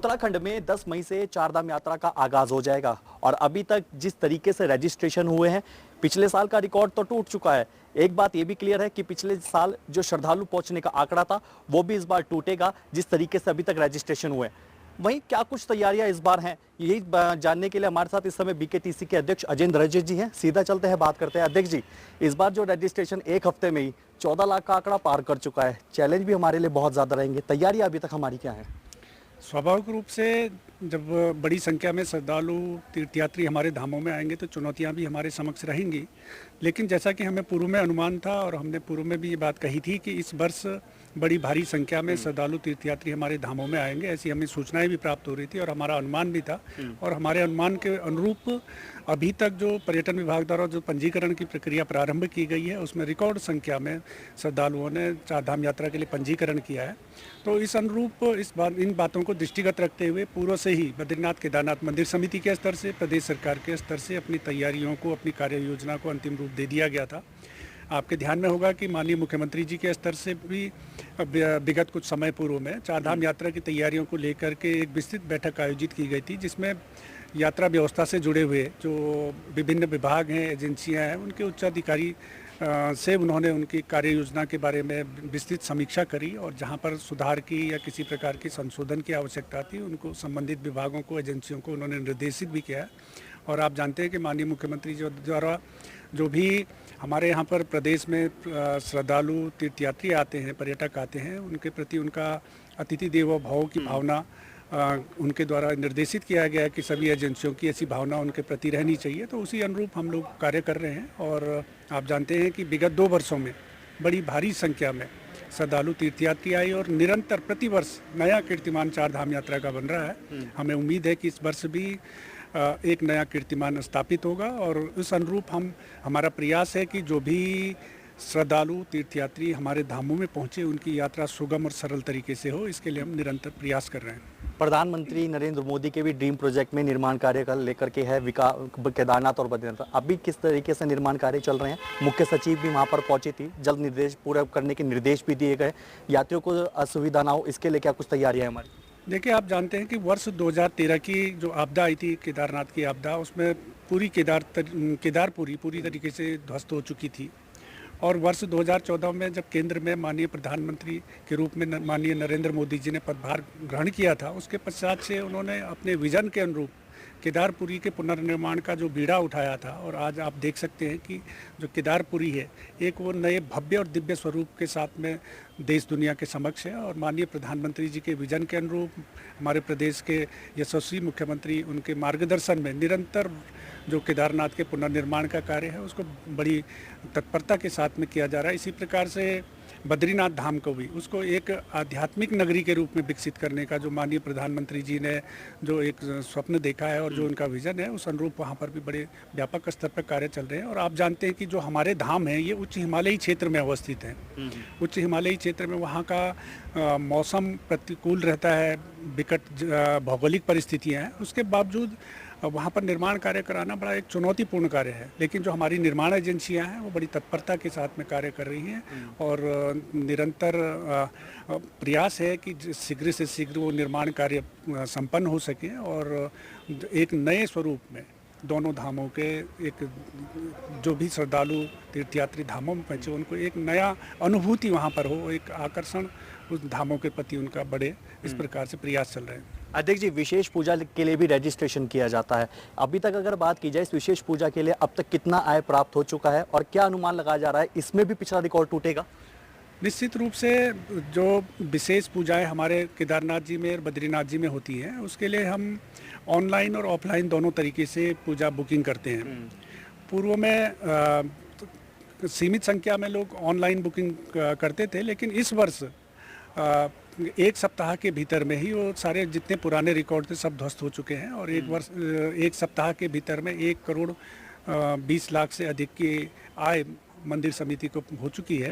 उत्तराखंड में 10 मई से चारधाम यात्रा का आगाज हो जाएगा और अभी तक जिस तरीके से रजिस्ट्रेशन हुए हैं, पिछले साल का रिकॉर्ड तो टूट चुका है। एक बात ये भी क्लियर है कि पिछले साल जो श्रद्धालु पहुंचने का आंकड़ा था वो भी इस बार टूटेगा, जिस तरीके से अभी तक रजिस्ट्रेशन हुए हैं। वहीं क्या कुछ तैयारियां इस बार हैं, यही जानने के लिए हमारे साथ इस समय बीकेटीसी के अध्यक्ष अजेंद्र रजत जी हैं। सीधा चलते हैं, बात करते हैं। अध्यक्ष जी, इस बार जो रजिस्ट्रेशन एक हफ्ते में ही 14 लाख का आंकड़ा पार कर चुका है, चैलेंज भी हमारे लिए बहुत ज्यादा रहेंगे। तैयारियां अभी तक हमारी क्या है? स्वाभाविक रूप से जब बड़ी संख्या में श्रद्धालु तीर्थयात्री हमारे धामों में आएंगे तो चुनौतियां भी हमारे समक्ष रहेंगी। लेकिन जैसा कि हमें पूर्व में अनुमान था और हमने पूर्व में भी ये बात कही थी कि इस वर्ष बड़ी भारी संख्या में श्रद्धालु तीर्थयात्री हमारे धामों में आएंगे, ऐसी हमें सूचनाएं भी प्राप्त हो रही थी और हमारा अनुमान भी था। और हमारे अनुमान के अनुरूप अभी तक जो पर्यटन विभाग द्वारा जो पंजीकरण की प्रक्रिया प्रारंभ की गई है, उसमें रिकॉर्ड संख्या में श्रद्धालुओं ने चारधाम यात्रा के लिए पंजीकरण किया है। तो इस अनुरूप इन बातों को दृष्टिगत रखते हुए पूर्व से ही बद्रीनाथ केदारनाथ मंदिर समिति के स्तर से, प्रदेश सरकार के स्तर से अपनी तैयारियों को, अपनी कार्य योजना को अंतिम रूप दे दिया गया था। आपके ध्यान में होगा कि माननीय मुख्यमंत्री जी के स्तर से भी विगत कुछ समय पूर्व में चारधाम यात्रा की तैयारियों को लेकर के एक विस्तृत बैठक आयोजित की गई थी, जिसमें यात्रा व्यवस्था से जुड़े हुए जो विभिन्न विभाग हैं, एजेंसियां हैं, उनके उच्चाधिकारी से उन्होंने उनकी कार्य योजना के बारे में विस्तृत समीक्षा करी और जहां पर सुधार की या किसी प्रकार की संशोधन की आवश्यकता थी, उनको संबंधित विभागों को, एजेंसियों को उन्होंने निर्देशित भी किया। और आप जानते हैं कि माननीय मुख्यमंत्री जी द्वारा जो भी हमारे यहाँ पर प्रदेश में श्रद्धालु तीर्थयात्री आते हैं, पर्यटक आते हैं, उनके प्रति उनका अतिथि देवो भव की भावना उनके द्वारा निर्देशित किया गया है कि सभी एजेंसियों की ऐसी भावना उनके प्रति रहनी चाहिए। तो उसी अनुरूप हम लोग कार्य कर रहे हैं। और आप जानते हैं कि विगत 2 वर्षों में बड़ी भारी संख्या में श्रद्धालु तीर्थयात्री आई और निरंतर प्रतिवर्ष नया कीर्तिमान चारधाम यात्रा का बन रहा है। हमें उम्मीद है कि इस वर्ष भी एक नया कीर्तिमान स्थापित होगा और उस अनुरूप हमारा प्रयास है कि जो भी श्रद्धालु तीर्थयात्री हमारे धामों में पहुंचे, उनकी यात्रा सुगम और सरल तरीके से हो, इसके लिए हम निरंतर प्रयास कर रहे हैं। प्रधानमंत्री नरेंद्र मोदी के भी ड्रीम प्रोजेक्ट में निर्माण कार्य का लेकर के है केदारनाथ और बद्रीनाथ। अभी किस तरीके से निर्माण कार्य चल रहे हैं? मुख्य सचिव भी वहां पर पहुंची थी, जल्द निर्देश पूरा करने के निर्देश भी दिए गए, यात्रियों को असुविधा ना हो, इसके लिए क्या कुछ तैयारियां है हमारी? देखिए, आप जानते हैं कि वर्ष 2013 की जो आपदा आई थी, केदारनाथ की आपदा, उसमें पूरी केदारपुरी पूरी तरीके से ध्वस्त हो चुकी थी। और वर्ष 2014 में जब केंद्र में माननीय प्रधानमंत्री के रूप में माननीय नरेंद्र मोदी जी ने पदभार ग्रहण किया था, उसके पश्चात से उन्होंने अपने विजन के अनुरूप केदारपुरी के पुनर्निर्माण का जो बीड़ा उठाया था और आज आप देख सकते हैं कि जो केदारपुरी है, एक वो नए भव्य और दिव्य स्वरूप के साथ में देश दुनिया के समक्ष है। और माननीय प्रधानमंत्री जी के विजन के अनुरूप हमारे प्रदेश के यशस्वी मुख्यमंत्री, उनके मार्गदर्शन में निरंतर जो केदारनाथ के पुनर्निर्माण का कार्य है उसको बड़ी तत्परता के साथ में किया जा रहा है। इसी प्रकार से बद्रीनाथ धाम को भी उसको एक आध्यात्मिक नगरी के रूप में विकसित करने का जो माननीय प्रधानमंत्री जी ने जो एक स्वप्न देखा है और जो उनका विजन है, उस अनुरूप वहाँ पर भी बड़े व्यापक स्तर पर कार्य चल रहे हैं। और आप जानते हैं कि जो हमारे धाम हैं ये उच्च हिमालयी क्षेत्र में अवस्थित हैं। उच्च हिमालयी क्षेत्र में वहाँ का मौसम प्रतिकूल रहता है, विकट भौगोलिक परिस्थितियाँ हैं, उसके बावजूद वहाँ पर निर्माण कार्य कराना बड़ा एक चुनौतीपूर्ण कार्य है। लेकिन जो हमारी निर्माण एजेंसियां हैं वो बड़ी तत्परता के साथ में कार्य कर रही हैं और निरंतर प्रयास है कि शीघ्र से शीघ्र वो निर्माण कार्य संपन्न हो सके और एक नए स्वरूप में दोनों धामों के एक जो भी श्रद्धालु तीर्थयात्री धामों में पहुँचे, उनको एक नया अनुभूति वहाँ पर हो, एक आकर्षण उस धामों के प्रति उनका बढ़े, इस प्रकार से प्रयास चल रहे हैं। अध्यक्ष जी, विशेष पूजा के लिए भी रजिस्ट्रेशन किया जाता है। अभी तक अगर बात की जाए इस विशेष पूजा के लिए अब तक कितना आय प्राप्त हो चुका है और क्या अनुमान लगाया जा रहा है, इसमें भी पिछला रिकॉर्ड टूटेगा? निश्चित रूप से जो विशेष पूजाएं हमारे केदारनाथ जी में और बद्रीनाथ जी में होती हैं, उसके लिए हम ऑनलाइन और ऑफलाइन दोनों तरीके से पूजा बुकिंग करते हैं। पूर्व में सीमित संख्या में लोग ऑनलाइन बुकिंग करते थे, लेकिन इस वर्ष एक सप्ताह के भीतर में ही वो सारे जितने पुराने रिकॉर्ड थे सब ध्वस्त हो चुके हैं और एक सप्ताह के भीतर में 1 करोड़ 20 लाख से अधिक की आय मंदिर समिति को हो चुकी है।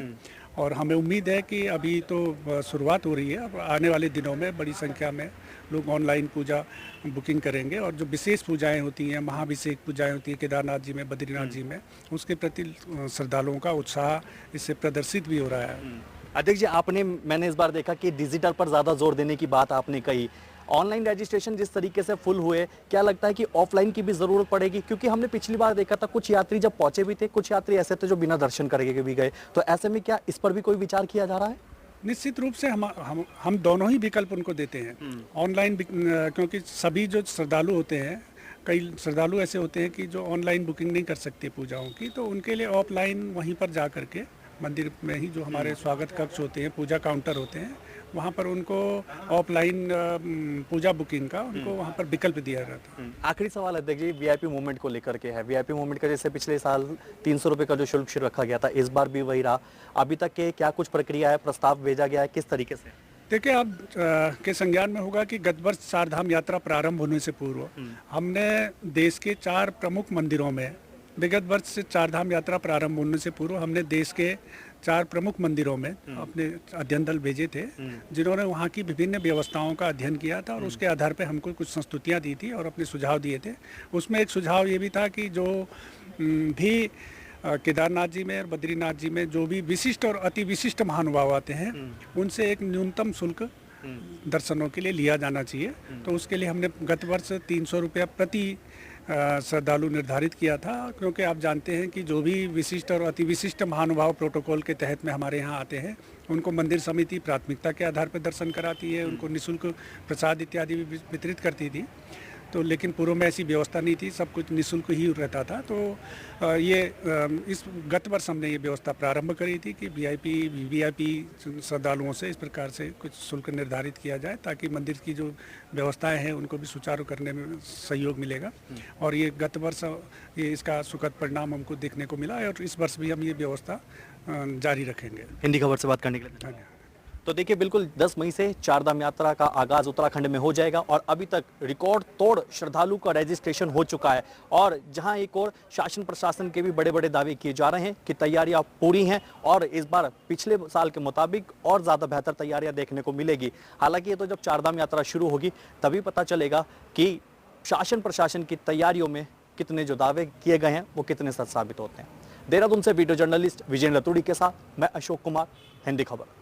और हमें उम्मीद है कि अभी तो शुरुआत हो रही है, अब आने वाले दिनों में बड़ी संख्या में लोग ऑनलाइन पूजा बुकिंग करेंगे और जो विशेष पूजाएं होती हैं, महाभिषेक पूजाएं होती हैं केदारनाथ जी में, बद्रीनाथ जी में, उसके प्रति श्रद्धालुओं का उत्साह इससे प्रदर्शित भी हो रहा है। अध्यक्ष जी, मैंने इस बार देखा कि डिजिटल पर ज़्यादा जोर देने की बात आपने कही ऑनलाइन रजिस्ट्रेशन जिस तरीके से फुल हुए, क्या लगता है कि ऑफलाइन की भी जरूरत पड़ेगी? क्योंकि हमने पिछली बार देखा था कुछ यात्री जब पहुंचे भी थे, कुछ यात्री ऐसे थे जो बिना दर्शन करके भी गए, तो ऐसे में क्या इस पर भी कोई विचार किया जा रहा है? निश्चित रूप से हम दोनों ही विकल्प उनको देते हैं। ऑनलाइन क्योंकि सभी जो श्रद्धालु होते हैं, कई श्रद्धालु ऐसे होते हैं कि जो ऑनलाइन बुकिंग नहीं कर सकते पूजाओं की, तो उनके लिए ऑफलाइन वहीं पर जा करके मंदिर में ही जो हमारे स्वागत कक्ष होते हैं, पूजा काउंटर होते हैं, वहाँ पर उनको ऑफलाइन पूजा बुकिंग का उनको वहाँ पर विकल्प दिया जाता है। आखिरी सवाल है, देखिए वीआईपी मूवमेंट को लेकर के है। वीआईपी मूवमेंट का जैसे पिछले साल 300 रुपये का जो शुल्क रखा गया था, इस बार भी वही रहा। अभी तक के क्या कुछ प्रक्रिया है, प्रस्ताव भेजा गया है, किस तरीके से? देखिए, आप के संज्ञान में होगा कि गत वर्ष चारधाम यात्रा प्रारंभ होने से पूर्व हमने देश के 4 प्रमुख मंदिरों में, विगत वर्ष से चारधाम यात्रा प्रारंभ होने से पूर्व हमने देश के 4 प्रमुख मंदिरों में अपने अध्ययन दल भेजे थे, जिन्होंने वहाँ की विभिन्न व्यवस्थाओं का अध्ययन किया था और उसके आधार पर हमको कुछ संस्तुतियाँ दी थी और अपने सुझाव दिए थे। उसमें एक सुझाव ये भी था कि जो भी केदारनाथ जी में और बद्रीनाथ जी में जो भी विशिष्ट और अति विशिष्ट महानुभाव आते हैं, उनसे एक न्यूनतम शुल्क दर्शनों के लिए लिया जाना चाहिए। तो उसके लिए हमने गत वर्ष 300 रुपया प्रति श्रद्धालु निर्धारित किया था, क्योंकि आप जानते हैं कि जो भी विशिष्ट और अति विशिष्ट महानुभाव प्रोटोकॉल के तहत में हमारे यहाँ आते हैं, उनको मंदिर समिति प्राथमिकता के आधार पर दर्शन कराती है, उनको निःशुल्क प्रसाद इत्यादि भी वितरित करती थी। तो लेकिन पूर्व में ऐसी व्यवस्था नहीं थी, सब कुछ निःशुल्क ही रहता था। तो इस गत वर्ष हमने ये व्यवस्था प्रारंभ करी थी कि वीआईपी श्रद्धालुओं से इस प्रकार से कुछ शुल्क निर्धारित किया जाए, ताकि मंदिर की जो व्यवस्थाएं हैं उनको भी सुचारू करने में सहयोग मिलेगा। और ये गत वर्ष ये इसका सुखद परिणाम हमको देखने को मिला है और इस वर्ष भी हम ये व्यवस्था जारी रखेंगे। हिंदी खबर से बात करने के लिए धन्यवाद। तो देखिए, बिल्कुल 10 मई से चारधाम यात्रा का आगाज उत्तराखंड में हो जाएगा और अभी तक रिकॉर्ड तोड़ श्रद्धालु का रजिस्ट्रेशन हो चुका है। और जहां एक और शासन प्रशासन के भी बड़े बड़े दावे किए जा रहे हैं कि तैयारियां पूरी हैं और इस बार पिछले साल के मुताबिक और ज्यादा बेहतर तैयारियां देखने को मिलेगी। हालांकि ये तो जब चारधाम यात्रा शुरू होगी तभी पता चलेगा कि शासन प्रशासन की तैयारियों में कितने जो दावे किए गए हैं वो कितने सच साबित होते हैं। देहरादून से वीडियो जर्नलिस्ट विजेंद्र तुड़ी के साथ मैं अशोक कुमार, हिंदी खबर।